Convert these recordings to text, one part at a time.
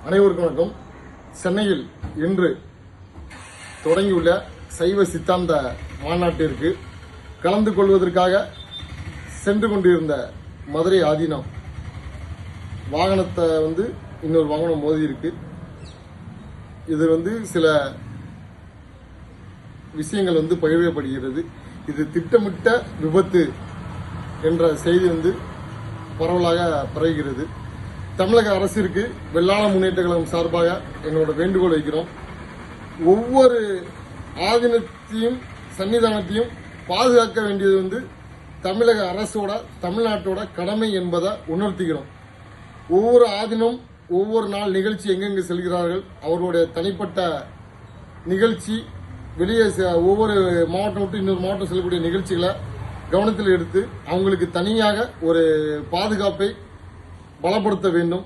அனைவருக்கும் வணக்கம். சென்னையில் இன்று தொடங்கியுள்ள சைவ சித்தாந்த மாநாட்டிற்கு கலந்து கொள்வதற்காக சென்று கொண்டிருந்த மதுரை ஆதீனம் வாகனத்தை இன்னொரு வாகனம் மோதி இருக்கு. இது சில விஷயங்கள் பகிரப்படுகிறது. இது திட்டமிட்ட விபத்து என்ற செய்தி பரவலாக பரவுகிறது. தமிழக அரசிற்கு வெள்ளாள முன்னேற்ற கழகம் சார்பாக எங்களோட வேண்டுகோள் வைக்கிறோம். ஒவ்வொரு ஆதீனத்தையும் சன்னிதானத்தையும் பாதுகாக்க வேண்டியது தமிழக அரசோட தமிழ்நாட்டோட கடமை என்பதை உணர்த்துகிறோம். ஒவ்வொரு ஆதீனம் ஒவ்வொரு நாள் நிகழ்ச்சி எங்கெங்கு செல்கிறார்கள், அவர்களுடைய தனிப்பட்ட நிகழ்ச்சி வெளியே ஒவ்வொரு மாவட்டம் விட்டு இன்னொரு மாவட்டம் செல்லக்கூடிய நிகழ்ச்சிகளை கவனத்தில் எடுத்து அவங்களுக்கு தனியாக ஒரு பாதுகாப்பை பலப்படுத்த வேண்டும்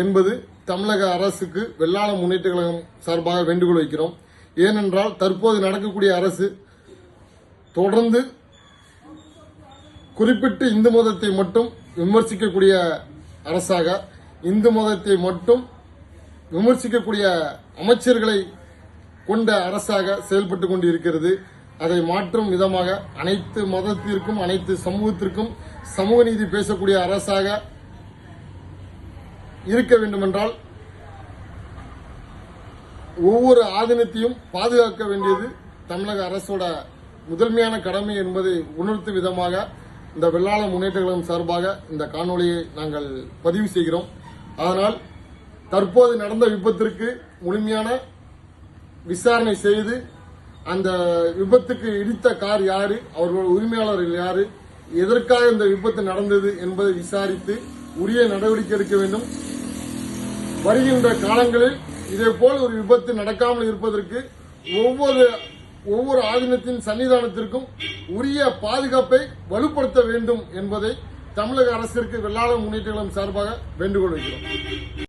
என்பது தமிழக அரசுக்கு வெள்ளாள முன்னேற்ற கழகம் சார்பாக வேண்டுகோள் வைக்கிறோம். ஏனென்றால் தற்போது நடக்கக்கூடிய அரசு தொடர்ந்து குறிப்பிட்டு இந்து மதத்தை மட்டும் விமர்சிக்கக்கூடிய அரசாக, இந்து மதத்தை மட்டும் விமர்சிக்கக்கூடிய அமைச்சர்களை கொண்ட அரசாக செயல்பட்டுக் கொண்டிருக்கிறது. அதை மாற்றும் விதமாக அனைத்து மதத்திற்கும் அனைத்து சமூகத்திற்கும் சமூக நீதி பேசக்கூடிய அரசாக இருக்க வேண்டுமென்றால் ஒவ்வொரு ஆதீனத்தையும் பாதுகாக்க வேண்டியது தமிழக அரசோட முதன்மையான கடமை என்பதை உணர்த்தும் விதமாக இந்த வெள்ளாள முன்னேற்ற கழகம் சார்பாக இந்த காணொலியை நாங்கள் பதிவு செய்கிறோம். அதனால் தற்போது நடந்த விபத்திற்கு முழுமையான விசாரணை செய்து அந்த விபத்துக்கு இடித்த கார் யாரு, அவர்களோட உரிமையாளர்கள் யாரு, எதற்காக இந்த விபத்து நடந்தது என்பதை விசாரித்து உரிய நடவடிக்கை எடுக்க வேண்டும். வருகின்ற காலங்களில் இதேபோல் ஒரு விபத்து நடக்காமல் இருப்பதற்கு ஒவ்வொரு ஆதீனத்தின் சன்னிதானத்திற்கும் உரிய பாதுகாப்பை வலுப்படுத்த வேண்டும் என்பதை தமிழக அரசிற்கு வெள்ளாள முன்னேற்ற கழகம் சார்பாக வேண்டுகோள் வைக்கிறோம்.